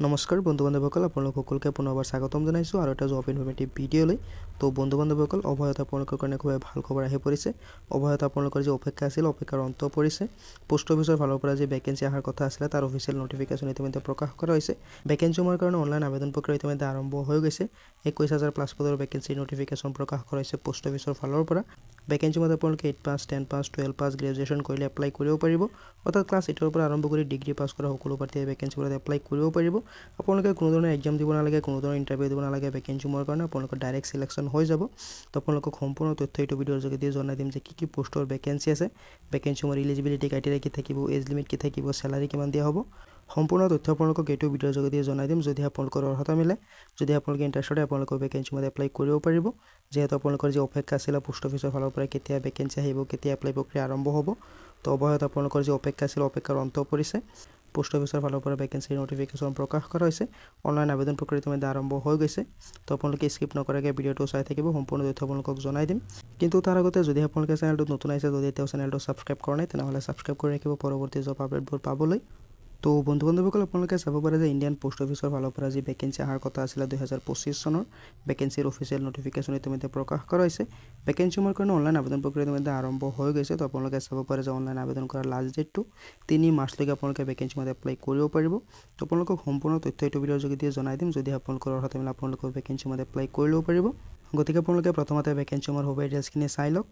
নমস্কাৰ বন্ধু বান্ধৱসকল আপোনালোক সকলোকে পুনৰবাৰ স্বাগতম জনাইছোঁ আৰু এটা জব ইনফৰ্মেটিভ ভিডিঅ'লৈ। তো বন্ধু বান্ধৱসকল অভয়ত আপোনালোকৰ কাৰণে খুব ভাল খবৰ আহি পৰিছে। অভয়ত আপোনালোকৰ যি অপেক্ষা আছিল অপেক্ষাৰ অন্ত পৰিছে। পোষ্ট অফিচৰ ফালৰ পৰা যি ভেকেঞ্চি অহাৰ কথা আছিলে তাৰ অফিচিয়েল নটিফিকেশ্যন ইতিমধ্যে প্ৰকাশ কৰা হৈছে। ভেকেঞ্চিৰ কাৰণে অনলাইন আবেদন প্ৰক্ৰিয়া ইতিমধ্যে আৰম্ভ হৈ গৈছে। 21,000 প্লাছ পদৰ ভেকেঞ্চিৰ নটিফিকেশ্যন প্ৰকাশ কৰা হৈছে পোষ্ট অফিচৰ ফালৰ পৰা। ভেকেঞ্চিৰ মতে আপোনালোকে 8 পাছ 10 পাছ 12 পাছ গ্ৰেজুৱেশ্যন কৰিলে এপ্লাই কৰিব পাৰিব। অৰ্থাৎ ক্লাছ 8ৰ পৰা আৰম্ভ কৰি ডিগ্ৰী পাছ কৰা সকলো প্ৰাৰ্থীয়ে ভেকেঞ্চিবোৰত এপ্লাই কৰিব পাৰিব। আপোনালোকে কোনো ধৰণৰ এক্সাম দিব নালাগে, কোনো ধৰণৰ ইণ্টাৰভিউ দিব নালাগে। ভেকেঞ্চিৰ কাৰণে আপোনালোকৰ ডাইৰেক্ট চিলেকশ্যন হৈ যাব। তো আপোনালোকক সম্পূৰ্ণ তথ্য এইটো ভিডিঅ'ৰ যোগেদি জনাই দিম যে কি পোষ্টৰ ভেকেঞ্চি আছে, ভেকেঞ্চিৰ ইলিজিবিলিটি ক্ৰাইটেৰিয়া কি থাকিব, এজ লিমিট কি থাকিব, চেলাৰী কিমান দিয়া হ'ব, সম্পূৰ্ণ তথ্য আপোনালোকক এইটো ভিডিঅ'ৰ যোগেদি জনাই দিম। যদি আপোনালোকৰ অৰ্হতা মিলে, যদি আপোনালোকে ইণ্টাৰেষ্টেড হয়, আপোনালোকৰ ভেকেঞ্চিত এপ্লাই কৰিব পাৰিব। যিহেতু আপোনালোকৰ যি অপেক্ষা আছিলে পোষ্ট অফিচৰ ফালৰ পৰা কেতিয়া ভেকেঞ্চি আহিব, কেতিয়া এপ্লাই প্ৰক্ৰিয়া আৰম্ভ হ'ব, তো অৱশ্যে আপোনালোকৰ যি অপেক্ষা আছিল অপেক্ষাৰ অন্ত পৰিছে। পোষ্ট অফিচৰ ফালৰ পৰা ভেকেঞ্চিৰ নটিফিকেশ্যন প্ৰকাশ কৰা হৈছে। অনলাইন আবেদন প্ৰক্ৰিয়া ইতিমধ্যে আৰম্ভ হৈ গৈছে। তো আপোনালোকে স্কিপ নকৰাকৈ ভিডিঅ'টো চাই থাকিব, সম্পূৰ্ণ তথ্য আপোনালোকক জনাই দিম। কিন্তু তাৰ আগতে যদি আপোনালোকে চেনেলটোত নতুন আহিছে, যদি তেওঁ চেনেলটো ছাবস্ক্ৰাইব কৰা নাই তেনেহ'লে ছাবস্ক্ৰাইব কৰি ৰাখিব পৰৱৰ্তী জব আপডেটবোৰ পাবলৈ। তো বন্ধু বান্ধৱীসকল আপোনালোকে চাব পাৰে যে ইণ্ডিয়ান পোষ্ট অফিচৰ ফালৰ পৰা যি ভেকেঞ্চি অহাৰ কথা আছিলে 2025 চনৰ ভেকেঞ্চিৰ অফিচিয়েল নটিফিকেশ্যন ইতিমধ্যে প্ৰকাশ কৰা হৈছে। ভেকেঞ্চিৰ কাৰণে অনলাইন আবেদন প্ৰক্ৰিয়া ইতিমধ্যে আৰম্ভ হৈ গৈছে। তো আপোনালোকে চাব পাৰে যে অনলাইন আবেদন কৰাৰ লাষ্ট ডেটটো 3 মাৰ্চলৈকে আপোনালোকে ভেকেঞ্চিত এপ্লাই কৰিব পাৰিব। তো আপোনালোকক সম্পূৰ্ণ তথ্য এইটো ভিডিঅ'ৰ যোগেদি জনাই দিম। যদি আপোনালোকৰ অৰ্হতা মিলে আপোনালোকৰ ভেকেঞ্চিত এপ্লাই কৰি ল'ব পাৰিব। গতিকে আপোনালোকে প্ৰথমতে ভেকেঞ্চিৰ হ'ব ডিটেইলছখিনি চাই লওক।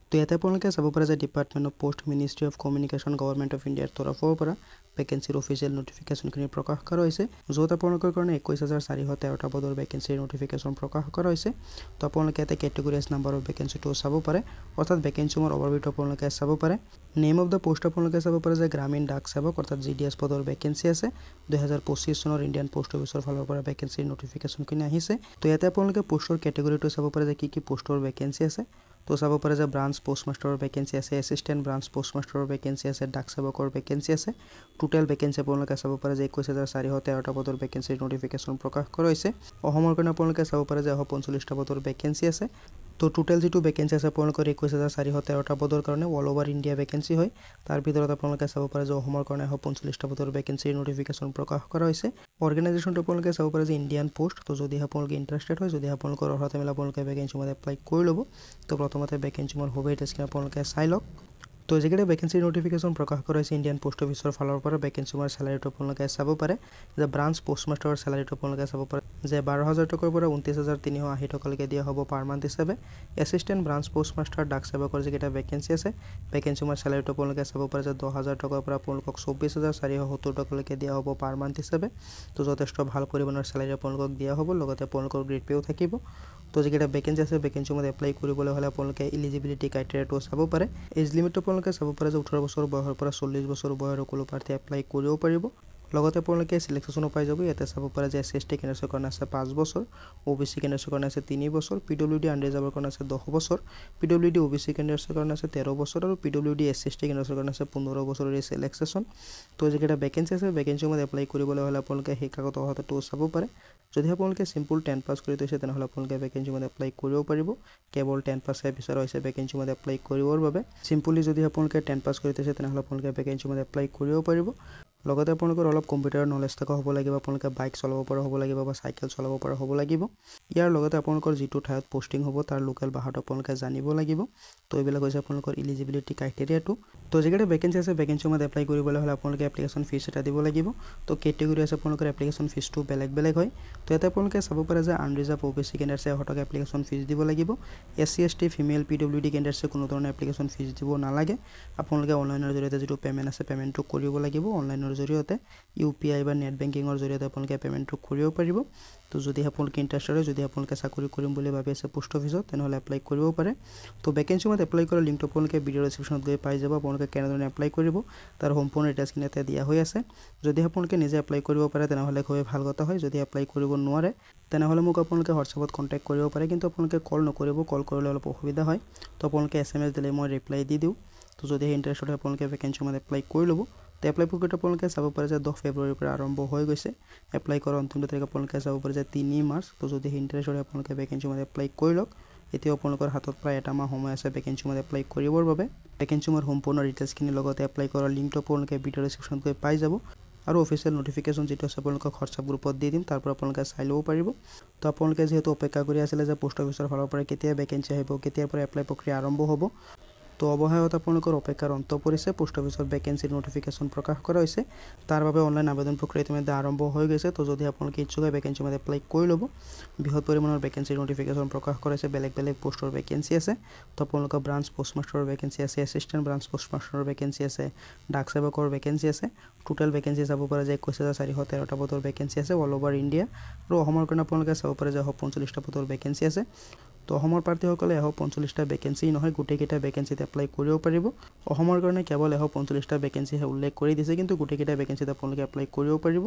তো ইয়াতে আপোনালোকে চাব পাৰে যে department of post ministry of communication government of ইণ্ডিয়াৰ তৰফৰ পৰা ভেকেঞ্চিৰ অফিচিয়েল নটিফিকেশ্যনখিনি প্ৰকাশ কৰা হৈছে। য'ত আপোনালোকৰ কাৰণে 21,413টা পদৰ ভেকেঞ্চিৰ নটিফিকেশ্যন প্ৰকাশ কৰা হৈছে। তো আপোনালোকে ইয়াতে কেটেগৰিজ নাম্বাৰৰ ভেকেঞ্চিটো চাব পাৰে, অৰ্থাৎ ভেকেঞ্চিৰ অভাৰভিউটো আপোনালোকে চাব পাৰে। নেম অফ দ্য পোষ্ট আপোনালোকে চাব পাৰে যে গ্ৰামীণ ডাক সেৱক অৰ্থাৎ GDS পদৰ ভেকেঞ্চি আছে। 2025 চনৰ ইণ্ডিয়ান পোষ্ট অফিচৰ ফালৰ পৰা ভেকেঞ্চিৰ নটিফিকেশ্যনখিনি আহিছে। তো ইয়াতে আপোনালোকে পোষ্টৰ কেটেগৰিটো চাব পাৰে যে কি পোষ্টৰ ভেকেঞ্চি আছে। তো চাব পাৰে যে ব্ৰাঞ্চ পোষ্টমাষ্টাৰৰ ভেকেঞ্চি আছে, এছিষ্টেণ্ট ব্ৰাঞ্চ পোষ্টমাষ্টাৰৰ ভেকেঞ্চি আছে, ডাক সেৱকৰ ভেকেঞ্চি আছে। টোটেল ভেকেঞ্চি আপোনালোকে চাব পাৰে যে 21,413টা পদৰ ভেকেঞ্চিৰ নটিফিকেশ্যন প্ৰকাশ কৰা হৈছে। অসমৰ কাৰণে আপোনালোকে চাব পাৰে যে 145টা পদৰ ভেকেঞ্চি আছে। তো টোটেল যিটো ভেকেঞ্চি আছে আপোনালোকৰ 21,413টা পদৰ কাৰণে অল অভাৰ ইণ্ডিয়া ভেকেঞ্চি হয়। তাৰ ভিতৰত আপোনালোকে চাব পাৰে যে অসমৰ কাৰণে 145টা পদৰ ভেকেঞ্চিৰ নটিফিকেশ্যন প্ৰকাশ কৰা হৈছে। অৰ্গেনাইজেশ্যনটো আপোনালোকে চাব পাৰে যে ইণ্ডিয়ান পোষ্ট। তো যদি আপোনালোকে ইণ্টাৰেষ্টেড হয়, যদি আপোনালোকৰ অৰ্হতা মিলে আপোনালোকে ভেকেঞ্চিত এপ্লাই কৰি ল'ব। তো প্ৰথমতে ভেকেঞ্চিৰ হ'ব ডিটেইলছখিনি আপোনালোকে চাই লওক। তো যিকেইটা ভেকেঞ্চিৰ নটিফিকেশ্যন প্ৰকাশ কৰা হৈছে ইণ্ডিয়ান পোষ্ট অফিচৰ ফালৰ পৰা ভেকেঞ্চিৰ চেলাৰীটো আপোনালোকে চাব পাৰে যে ব্ৰাঞ্চ পোষ্টমাষ্টাৰৰ চেলাৰীটো আপোনালোকে চাব পাৰে যে 12,000 টকাৰ পৰা 29,380 টকালৈকে দিয়া হ'ব পাৰ মান্থ হিচাপে। এছিষ্টেণ্ট ব্ৰাঞ্চ পোষ্টমাষ্টাৰ ডাক সেৱকৰ যিকেইটা ভেকেঞ্চি আছে ভেকেঞ্চিৰ চেলাৰীটো আপোনালোকে চাব পাৰে যে 10,000 টকাৰ পৰা আপোনালোকক 24,470 টকালৈকে দিয়া হ'ব পাৰ মান্থ হিচাপে। তো যথেষ্ট ভাল পৰিমাণৰ চেলাৰী আপোনালোকক দিয়া হ'ব, লগতে আপোনালোকৰ গ্ৰেড পেও থাকিব। তো যিকেইটা ভেকেঞ্চি আছে ভেকেঞ্চিৰ এপ্লাই কৰিবলৈ হ'লে আপোনালোকে ইলিজিবিলিটি ক্ৰাইটেৰিয়াটো চাব পাৰে। এজ লিমিটটো আপোনালোকে চাব পাৰে যে 18 বছৰ বয়সৰ পৰা 40 বছৰ বয়সৰ সকলো প্ৰাৰ্থী এপ্লাই কৰিব পাৰিব। লগতে আপোনালোকে চিলেকশ্যনো পাই যাব। ইয়াতে চাব পাৰে যে SC/ST কেণ্ডেডেটৰ কাৰণে আছে 5 বছৰ, OBC কেণ্ডেডেটৰ কাৰণে আছে 3 বছৰ, PWD আনৰিজাৰ্ভৰ কাৰণে আছে 10 বছৰ, PWD OBC কেণ্ডেডেটৰ কাৰণে আছে 13 বছৰ আৰু PWD SC/ST কেণ্ডেডেটৰ কাৰণে আছে 15 বছৰৰ চিলেকশ্যন। তো যিকেইটা ভেকেঞ্চি আছে ভেকেঞ্চিৰ এপ্লাই কৰিবলৈ হ'লে আপোনালোকে শিক্ষাগত অৰ্হতাটো চাব পাৰে। যদি আপোনালোকে চিম্পুল 10 পাছ কৰি থৈছে তেনেহ'লে আপোনালোকে ভেকেঞ্চিৰ এপ্লাই কৰিব পাৰিব। কেৱল 10 পাছহে বিচৰা হৈছে ভেকেঞ্চিৰ এপ্লাই কৰিবৰ বাবে। চিম্পুলি যদি আপোনালোকে 10 পাছ কৰি থৈছে তেনেহ'লে আপোনালোকে ভেকেঞ্চিৰ এপ্লাই কৰিব পাৰিব। লগতে আপোনালোকৰ অলপ কম্পিউটাৰৰ নলেজ থকা হ'ব লাগিব, আপোনালোকে বাইক চলাব পৰা হ'ব লাগিব বা চাইকেল চলাব পৰা হ'ব লাগিব। ইয়াৰ লগতে আপোনালোকৰ যিটো ঠাইত পষ্টিং হ'ব তাৰ লোকেল ভাষাটো আপোনালোকে জানিব লাগিব। তো এইবিলাক হৈছে আপোনালোকৰ ইলিজিবিলিটি ক্ৰাইটেৰিয়াটো। তো যিকেইটা ভেকেঞ্চি আছে ভেকেঞ্চিৰ এপ্লাই কৰিবলৈ হ'লে আপোনালোকে এপ্লিকেশ্যন ফিজ এটা দিব লাগিব। তো কেটেগৰী আছে আপোনালোকৰ এপ্লিকেশ্যন ফিজটো বেলেগ বেলেগ হয়। তো ইয়াতে আপোনালোকে চাব পাৰে যে আনৰিজাৰ্ভ OBC কেণ্ডেডেটছে 100 টকা এপ্লিকেশ্যন ফিজ দিব লাগিব। SC/ST ফিমেল PWD কেণ্ডেডেটছে কোনো ধৰণৰ এপ্লিকেশ্যন ফিজ দিব নালাগে। আপোনালোকে অনলাইনৰ জৰিয়তে যিটো পে'মেণ্ট আছে পে'মেণ্টটো কৰিব লাগিব। অনলাইনৰ জৰিয়তে UPI বা নেট বেংকিঙৰ জৰিয়তে আপোনালোকে পে'মেণ্টটো কৰিব পাৰিব। তো যদি আপোনালোকে ইণ্টাৰেষ্টেড হয়, যদি আপোনালোকে চাকৰি কৰিম বুলি ভাবি আছে পোষ্ট অফিচত তেনেহ'লে এপ্লাই কৰিব পাৰে। তো ভেকেঞ্চিৰ এপ্লাই কৰাৰ লিংকটো আপোনালোকে ভিডিঅ' ডেছক্ৰিপশ্যনত গৈ পাই যাব। আপোনালোকে কেনেধৰণে এপ্লাই কৰিব তাৰ সম্পূৰ্ণ ডিটেইলছখিনি ইয়াতে দিয়া হৈ আছে। যদি আপোনালোকে নিজে এপ্লাই কৰিব পাৰে তেনেহ'লে খুবেই ভাল কথা হয়। যদি এপ্লাই কৰিব নোৱাৰে তেনেহ'লে মোক আপোনালোকে হোৱাটছএপত কণ্টেক্ট কৰিব পাৰে, কিন্তু আপোনালোকে কল নকৰিব, কল কৰিলে অলপ অসুবিধা হয়। তো আপোনালোকে SMS দিলে মই ৰিপ্লাই দি দিওঁ। তো যদি ইণ্টাৰেষ্টেড হয় আপোনালোকে ভেকেঞ্চিৰ এপ্লাই কৰি ল'ব। তো এপ্লাই প্ৰক্ৰিয়াটো আপোনালোকে চাব পাৰে যে 10 ফেব্ৰুৱাৰীৰ পৰা আৰম্ভ হৈ গৈছে। এপ্লাই কৰাৰ অন্তিম তাৰিখ আপোনালোকে চাব পাৰে যে 3 মাৰ্চ। তো যদি ইণ্টাৰেষ্টেড হয় আপোনালোকে ভেকেঞ্চিৰ এপ্লাই কৰি লওক। এতিয়া আপোনালোকৰ হাতত প্ৰায় এটা মাহ সময় আছে ভেকেঞ্চিৰ এপ্লাই কৰিবৰ বাবে। ভেকেঞ্চিৰ সম্পূৰ্ণ ডিটেইলছখিনিৰ লগতে এপ্লাই কৰাৰ লিংকটো আপোনালোকে ভিডিঅ' ডেছক্ৰিপশ্যনত গৈ পাই যাব। আৰু অফিচিয়েল নটিফিকেশ্যন যিটো আছে আপোনালোকক হোৱাটছআপ গ্ৰুপত দি দিম, তাৰ পৰা আপোনালোকে চাই ল'ব পাৰিব। তো আপোনালোকে যিহেতু অপেক্ষা কৰি আছিলে যে পোষ্ট অফিচৰ ফালৰ পৰা কেতিয়া ভেকেঞ্চি আহিব, কেতিয়াৰ পৰা এপ্লাই প্ৰক্ৰিয়া আৰম্ভ হ'ব, তো অৱশেষত আপোনালোকৰ অপেক্ষাৰ অন্ত পৰিছে। পোষ্ট অফিচত ভেকেঞ্চিৰ নটিফিকেশ্যন প্ৰকাশ কৰা হৈছে, তাৰ বাবে অনলাইন আবেদন প্ৰক্ৰিয়া ইতিমধ্যে আৰম্ভ হৈ গৈছে। তো যদি আপোনালোকে ইচ্ছুক হয় ভেকেঞ্চি মানে এপ্লাই কৰি ল'ব। বৃহৎ পৰিমাণৰ ভেকেঞ্চিৰ নটিফিকেশ্যন প্ৰকাশ কৰাইছে, বেলেগ বেলেগ পোষ্টৰ ভেকেঞ্চি আছে। তো আপোনালোকৰ ব্ৰাঞ্চ পোষ্টমাষ্টাৰৰ ভেকেঞ্চি আছে, এছিষ্টেণ্ট ব্ৰাঞ্চ পোষ্টমাষ্টাৰৰ ভেকেঞ্চি আছে, ডাক সেৱকৰ ভেকেঞ্চি আছে। টোটেল ভেকেঞ্চি চাব পাৰে যে 21,413টা পদৰ ভেকেঞ্চি আছে অল অভাৰ ইণ্ডিয়া। আৰু অসমৰ কাৰণে আপোনালোকে চাব পাৰে যে 145টা পদৰ ভেকেঞ্চি আছে। তো অসমৰ প্ৰাৰ্থীসকলে 145টা ভেকেঞ্চি নহয়, গোটেইকেইটা ভেকেঞ্চিত এপ্লাই কৰিব পাৰিব। অসমৰ কাৰণে কেৱল 145টা ভেকেঞ্চিহে উল্লেখ কৰি দিছে, কিন্তু গোটেইকেইটা ভেকেঞ্চিত আপোনালোকে এপ্লাই কৰিব পাৰিব।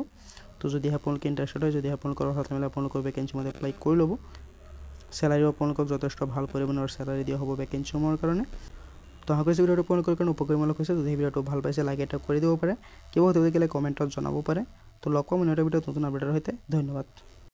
তো যদি আপোনালোকে ইণ্টাৰেষ্টেড হয়, যদি আপোনালোকৰ অৰ্হতা মিলে আপোনালোকৰ ভেকেঞ্চি মতে এপ্লাই কৰি ল'ব। চেলাৰিও আপোনালোকক যথেষ্ট ভাল পৰিমাণৰ চেলাৰি দিয়া হ'ব ভেকেঞ্চিসমূহৰ কাৰণে। তো আশা কৰিছোঁ ভিডিঅ'টো আপোনালোকৰ কাৰণে উপকাৰীমূলক হৈছে। যদি ভিডিঅ'টো ভাল পাইছে লাইক এটা কৰি দিব পাৰে, কিবা থাকিলে কমেণ্টত জনাব পাৰে। তো লগ পাম অন্য এটা ভিডিঅ'ত নতুন আপডেটৰ সৈতে। ধন্যবাদ।